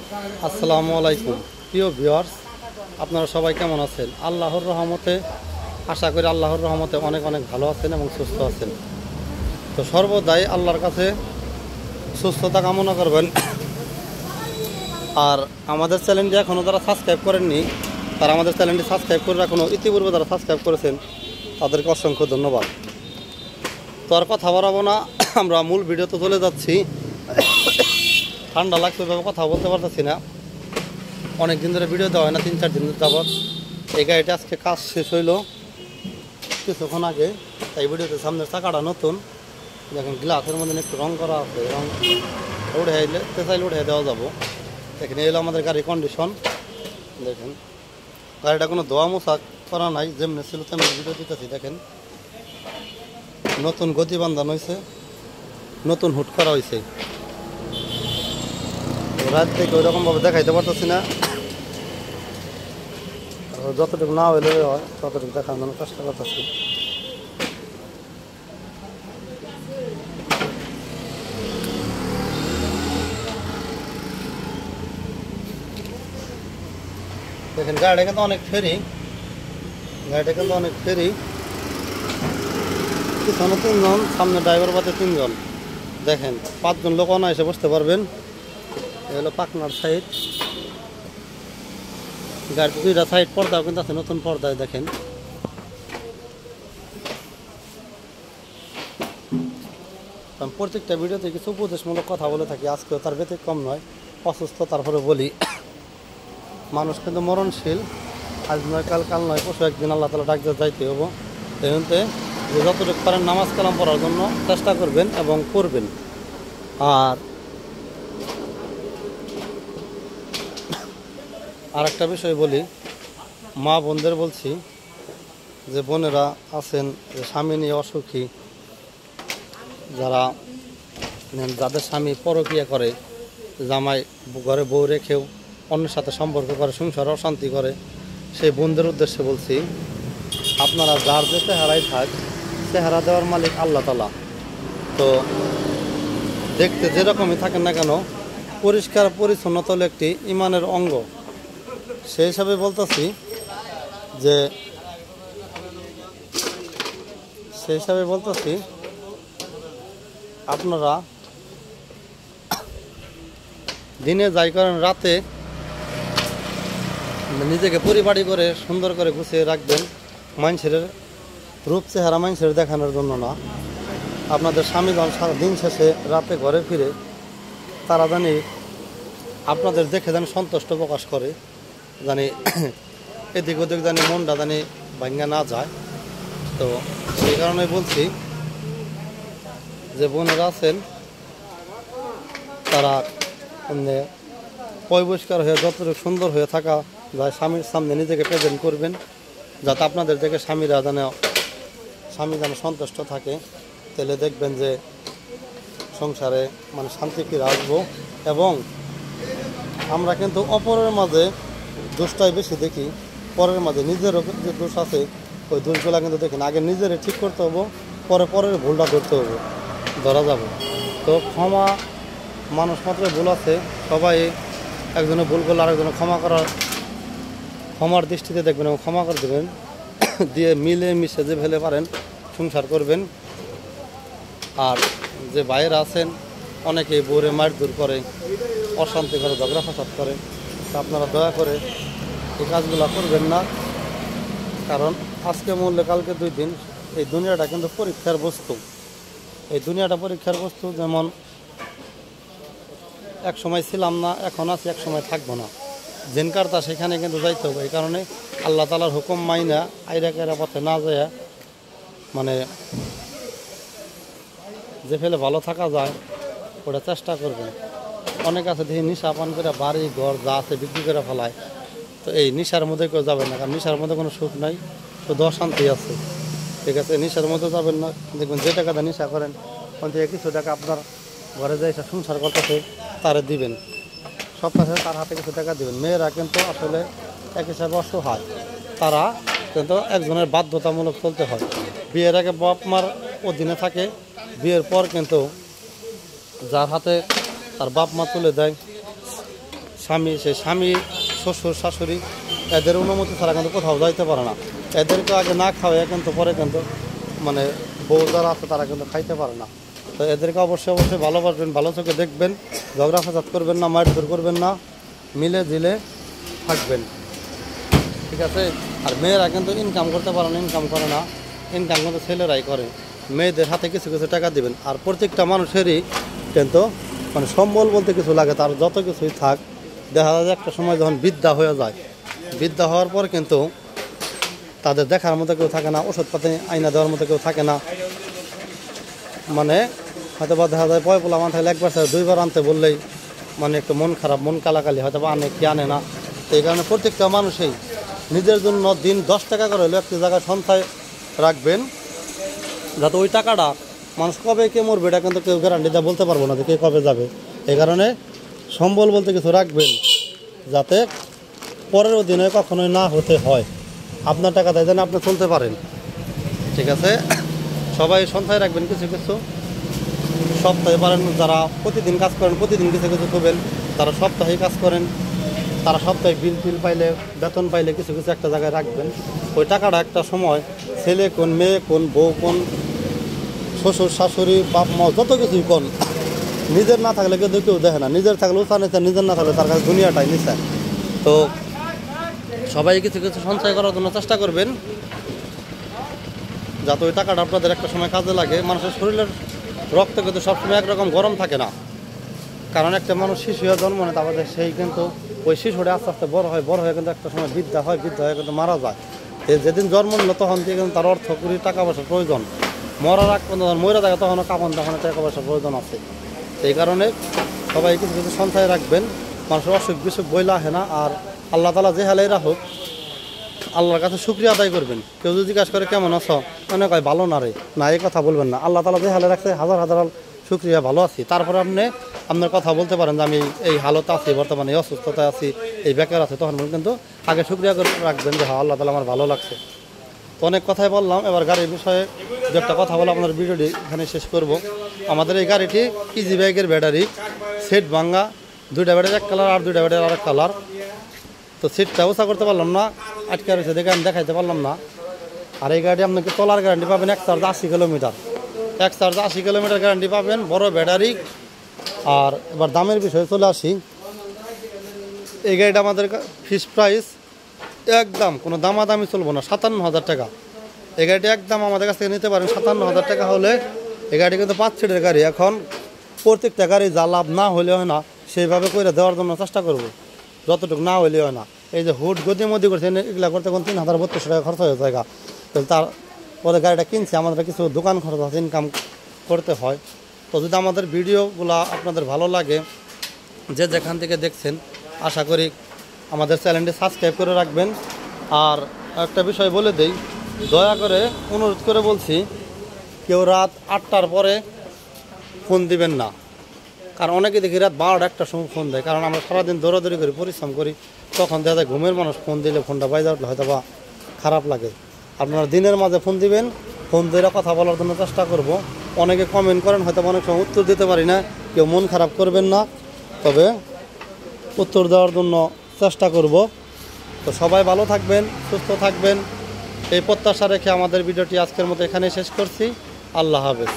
আসসালামু আলাইকুম প্রিয় ভিউয়ার্স, আপনারা সবাই কেমন আছেন? আল্লাহর রহমতে আশা করি আল্লাহর রহমতে অনেক অনেক ভালো আছেন এবং সুস্থ আছেন। তো সর্বদাই আল্লাহর কাছে সুস্থতা কামনা করবেন। আর আমাদের চ্যানেলটি এখনও যারা সাবস্ক্রাইব করেননি তারা আমাদের চ্যানেলটি সাবস্ক্রাইব করে রাখুন। ইতিপূর্বে যারা সাবস্ক্রাইব করেছেন তাদেরকে অসংখ্য ধন্যবাদ। তো আর কথা বাড়াবো না, আমরা মূল ভিডিওতে চলে যাচ্ছি। ঠান্ডা লাগছে, ওইভাবে কথা বলতে পারতেছি না, অনেক দিন ধরে ভিডিও দেওয়া হয় না, 3-4 দিন যাবত। এই গাড়িটা আজকে কাজ শেষ হইলো কিছুক্ষণ আগে, তাই ভিডিওতে সামনের চাকাটা নতুন। দেখেন গ্লাসের মধ্যে একটু রং করা আছে, রং উঠে চাইলে উঠে দেওয়া যাবো। দেখেন এলো আমাদের গাড়ির কন্ডিশন। দেখেন গাড়িটা কোনো ধোয়া মোছা করা নাই, যেমনি ছিল তেমনি ভিডিও দিতেছি। দেখেন নতুন গতি বান্ধানো হয়েছে, নতুন হুট করা হয়েছে। রাত থেকে ওইরকমভাবে দেখাইতে পারতেছি না, যতটুকু না হইলে হয় ততটুকু দেখানোর চেষ্টা করতেছি। দেখেন গাড়িটা কিন্তু অনেক ফেরি, পিছনে 3 জন, সামনে ড্রাইভার বাদে 3 জন। দেখেন 5 জন লোক এসে বসতে পারবেন। এ হলো পাকনার সাইড। গাড়ির 2টা সাইড পর্দাও কিন্তু আছে, নতুন পর্দায়। দেখেন আমি প্রত্যেকটা ভিডিওতে কিছু উপদেশমূলক কথা বলে থাকি, আজকেও তার ব্যতিক্রম নয়। অসুস্থ তারপরে বলি, মানুষ কিন্তু মরণশীল, আজ নয় কাল, কাল নয় পরশু একদিন আল্লাহ তাআলা ডাক দিয়ে যাইতে হবো। এমনিতে যে যতটুকু পারেন নামাজ কালাম পড়ার জন্য চেষ্টা করবেন এবং করবেন। আর একটা বিষয় বলি, মা বোনদের বলছি, যে বোনেরা আছেন যে স্বামী নিয়ে অসুখী, যাদের স্বামী পরকীয়া করে, জামাই ঘরে বউ রেখেও অন্যের সাথে সম্পর্ক করে, সংসার অশান্তি করে, সেই বোনদের উদ্দেশ্যে বলছি, আপনারা যার যে চেহারাই থাক, চেহারা দেওয়ার মালিক আল্লাহ তাআলা। তো দেখতে যেরকমই থাকেন না কেন, পরিষ্কার পরিচ্ছন্নতা হলো একটি ইমানের অঙ্গ। সেই হিসাবে বলতেছি আপনারা দিনে যাই করেন, রাতে নিজেকে পরিপাটি করে সুন্দর করে গুছিয়ে রাখবেন। মানুষের রূপ চেহারা মানুষের দেখানোর জন্য না। আপনাদের স্বামীগণ দিন শেষে রাতে ঘরে ফিরে তারা জানি আপনাদের দেখে জানি সন্তুষ্ট প্রকাশ করে, জানি এদিক ওদিক জানি মনটা জানি ভাঙ্গা না যায়। তো সেই কারণে বলছি যে বোনেরা আছেন তারা পরিষ্কার হয়ে যতটুকু সুন্দর হয়ে থাকা যায় স্বামীর সামনে নিজেকে প্রেজেন্ট করবেন, যাতে আপনাদের দেখে স্বামী যেন সন্তুষ্ট থাকে। তাহলে দেখবেন যে সংসারে মানে শান্তি ফিরে আসবো। এবং আমরা কিন্তু অপরের মাঝে দোষটাই বেশি দেখি, পরের মাঝে নিজেরও যে দোষ আছে ওই দোষগুলা কিন্তু দেখি না। আগে নিজেরে ঠিক করতে হবো, পরের ভুলটা ধরা যাব। তো ক্ষমা, মানুষ মাত্র ভুল আছে, সবাই একজনে ভুল করলে আরেকজনে ক্ষমার দৃষ্টিতে দেখবেন এবং ক্ষমা করে দেবেন, দিয়ে মিলে মিশে যে ফেলে পারেন সংসার করবেন। আর যে বাইরে আছেন অনেকে বউরে মারধর করে, অশান্তি করে, ঝগড়া ফাসাদ করে, তা আপনারা দয়া করে এই কাজগুলো করবেন না। কারণ আজকে মরলে কালকে 2 দিন। এই দুনিয়াটা কিন্তু পরীক্ষার বস্তু। এই দুনিয়াটা পরীক্ষার বস্তু, যেমন এক সময় ছিলাম না, এখন আছি, এক সময় থাকবো না। যেনকার তা সেখানে কিন্তু যাইতে হবে। এই কারণে আল্লাহ তাআলার হুকুম মাইনা আইরা কেরা পথে না যায়, মানে যে ফেলে ভালো থাকা যায় ওটা চেষ্টা করবেন। অনেক আছে দেখি নিশা পান করে বাড়ি ঘর যা আছে বিক্রি করে ফেলায়। তো এই নিশার মধ্যে কেউ যাবেন না, কারণ নিশার মধ্যে কোনো সুখ নাই, শুধু অশান্তি আছে। ঠিক আছে, নিশার মধ্যে যাবেন না। দেখবেন যে টাকাটা নিশা করেন ওখান থেকে কিছু টাকা আপনার ঘরে যাই সংসার করতেছে তারে দিবেন, সপ্তাহে তার হাতে কিছু টাকা দিবেন। মেয়েরা কিন্তু আসলে এক হিসাবে অসহায়, তারা কিন্তু একজনের বাধ্যতামূলক চলতে হয়। বিয়ের আগে বাপ মার অধীনে থাকে, বিয়ের পর কিন্তু যার হাতে তার বাপ মা তুলে দেয় সেই স্বামী শ্বশুর শাশুড়ি এদের অনুমতি ছাড়া কিন্তু কোথাও যাইতে পারে না। এদেরকে আগে না খাওয়াই কিন্তু পরে কিন্তু মানে বউ যারা আছে তারা কিন্তু খাইতে পারে না। তো এদেরকে অবশ্যই ভালোবাসবেন, ভালো চোখে দেখবেন, ঝগড়া ফাসাদ করবেন না, মারধর করবেন না, মিলে জিলে থাকবেন, ঠিক আছে। আর মেয়েরা কিন্তু ইনকাম করতে পারে না, ইনকাম করে না, ইনকাম কিন্তু ছেলেরাই করে। মেয়েদের হাতে কিছু কিছু টাকা দিবেন। আর প্রত্যেকটা মানুষেরই কিন্তু মানে সম্বল বলতে কিছু লাগে, তার যত কিছুই থাক, দেখা যায় একটা সময় যখন বৃদ্ধা হয়ে যায়, বৃদ্ধা হওয়ার পর কিন্তু তাদের দেখার মতো কেউ থাকে না, ওষুধপাতি আইনা দেওয়ার মতো কেউ থাকে না। মানে হয়তো বা দেখা যায় পয়পোলা মান থাকলে একবার দুইবার আনতে বললেই মানে একটু মন খারাপ, মন কালাকালি, হয়তো বা আনে কি আনে না। তো এই কারণে প্রত্যেকটা মানুষই নিজের জন্য দিন 10 টাকা করে হলেও একটি জায়গায় সঞ্চয় রাখবেন, যাতে ওই টাকাটা মানুষ কবে কে মরবে এটা কিন্তু কেউ গ্যারান্টি দিয়ে বলতে পারবো না যে কে কবে যাবে। এই কারণে সম্বল বলতে কিছু রাখবেন, যাতে পরের দিনে কখনোই না হতে হয়। আপনার টাকা দেয় যেন আপনি চলতে পারেন, ঠিক আছে। সবাই সঞ্চয় রাখবেন কিছু কিছু, সপ্তাহে পারেন যারা প্রতিদিন কাজ করেন প্রতিদিন কিছু কিছু করবেন, তারা সপ্তাহে কাজ করেন, তারা সপ্তাহে বিল পাইলে বেতন পাইলে কিছু কিছু একটা জায়গায় রাখবেন। ওই টাকাটা একটা সময় ছেলে কোন, মেয়ে কোন, বউ কোন, শ্বশুর শাশুড়ি বাপ মা যত কিছুই কোন, নিজের না থাকলে কিন্তু কেউ দেখে না, নিজের থাকলে উঠা নিচ্ছে, নিজের না থাকলে তার কাছে দুনিয়াটাই নিচ্ছে। তো সবাই কিছু কিছু সঞ্চয় করার জন্য চেষ্টা করবেন, যাতে ওই টাকাটা আপনাদের একটা সময় কাজে লাগে। মানুষের শরীরের রক্ত কিন্তু সবসময় একরকম গরম থাকে না, কারণ একটা মানুষ শিশু হয়ে জন্ম নেয়, তারপরে সেই কিন্তু ওই শিশুটা আস্তে আস্তে বড় হয় কিন্তু একটা সময় বৃদ্ধা হয় কিন্তু মারা যায়। যেদিন জন্ম নিল তখন থেকে কিন্তু তার অর্থ কুড়ি টাকা পয়সার প্রয়োজন, মরার আগ পর্যন্ত মরে থাকে তখনও কাপন তখন টাকা পয়সার প্রয়োজন আছে। এই কারণে সবাই কিছু কিছু সঞ্চয় রাখবেন, মানুষের অসুখ বিসুখ বইলা আহে না। আর আল্লাহ তালা যে হালেই রাখুক, আল্লাহর কাছে শুকরিয়া আদায় করবেন। কেউ যদি জিজ্ঞাসা করে কেমন আছো, মানে কয় ভালো না রে, না এই কথা বলবেন না। আল্লাহ তালা যে হালে রাখছে হাজার হাজার শুকরিয়া, ভালো আছি। তারপরে আপনি আপনার কথা বলতে পারেন যে আমি এই হালতে আছি, বর্তমানে এই অসুস্থতায় আছি, এই বেকার আছে, তখন কিন্তু আগে শুকরিয়া করে রাখবেন যে হ্যাঁ আল্লাহ তালা আমার ভালো লাগছে। তো অনেক কথাই বললাম, এবার গাড়ির বিষয়ে দু একটা কথা বলে আপনার ভিডিওটি এখানে শেষ করব। আমাদের এই গাড়িটি ইজি বাইকের ব্যাটারি, সেট ভাঙ্গা, 2টা ব্যাটারি এক কালার আর 2টা ব্যাটারি আরেক কালার। তো সিটটা উঁচা করতে পারলাম না, আটকে রয়েছে দেখে আমি দেখাইতে পারলাম না। আর এই গাড়ি আপনাকে চলার গ্যারান্টি পাবেন 1 charge 80 kilometre, 1 charge 80 kilometre guarantee পাবেন, বড় ব্যাটারি। আর এবার দামের বিষয়ে চলে আসি। এই গাড়িটা আমাদের ফিক্সড প্রাইস, একদম কোনো দামাদামি চলবো না, 57,000 টাকা। এই গাড়িটি একদম আমাদের কাছ থেকে নিতে পারেন 57,000 টাকা হলে। এই গাড়ি কিন্তু 5 সিটের গাড়ি। এখন প্রত্যেকটা গাড়ি যা লাভ না হলে হয় না, সেইভাবে করে দেওয়ার জন্য চেষ্টা করব, যতটুকু না হইলে হয় না। এই যে হুড গদি করছে এগুলা করতে কোন 3,3200 টাকা খরচ হয়ে জায়গা। তারপরে গাড়িটা কিনছে, আমাদের কিছু দোকান খরচ আছে, ইনকাম করতে হয়। তো যদি আমাদের ভিডিওগুলো আপনাদের ভালো লাগে, যে যেখান থেকে দেখছেন, আশা করি আমাদের চ্যানেলটি সাবস্ক্রাইব করে রাখবেন। আর একটা বিষয় বলে দেই, দয়া করে অনুরোধ করে বলছি, কেউ রাত 8টার পরে ফোন দিবেন না। কারণ অনেকে দেখি রাত 12টা 1টার সময় ফোন দেয়, কারণ আমরা সারাদিন দৌড়াদৌড়ি করি, পরিশ্রম করি, তখন দেখা যায় ঘুমের মানুষ ফোন দিলে ফোনটা বাইরে উঠলে হয়তো বা খারাপ লাগে। আপনারা দিনের মাঝে ফোন দিবেন, ফোন দিয়ে কথা বলার জন্য চেষ্টা করব। অনেকে কমেন্ট করেন, হয়তো অনেক সময় উত্তর দিতে পারি না, কেউ মন খারাপ করবেন না, তবে উত্তর দেওয়ার জন্য চেষ্টা করব। তো সবাই ভালো থাকবেন, সুস্থ থাকবেন, এই প্রত্যাশা রেখে আমাদের ভিডিওটি আজকের মতো এখানেই শেষ করছি। আল্লাহ হাফেজ।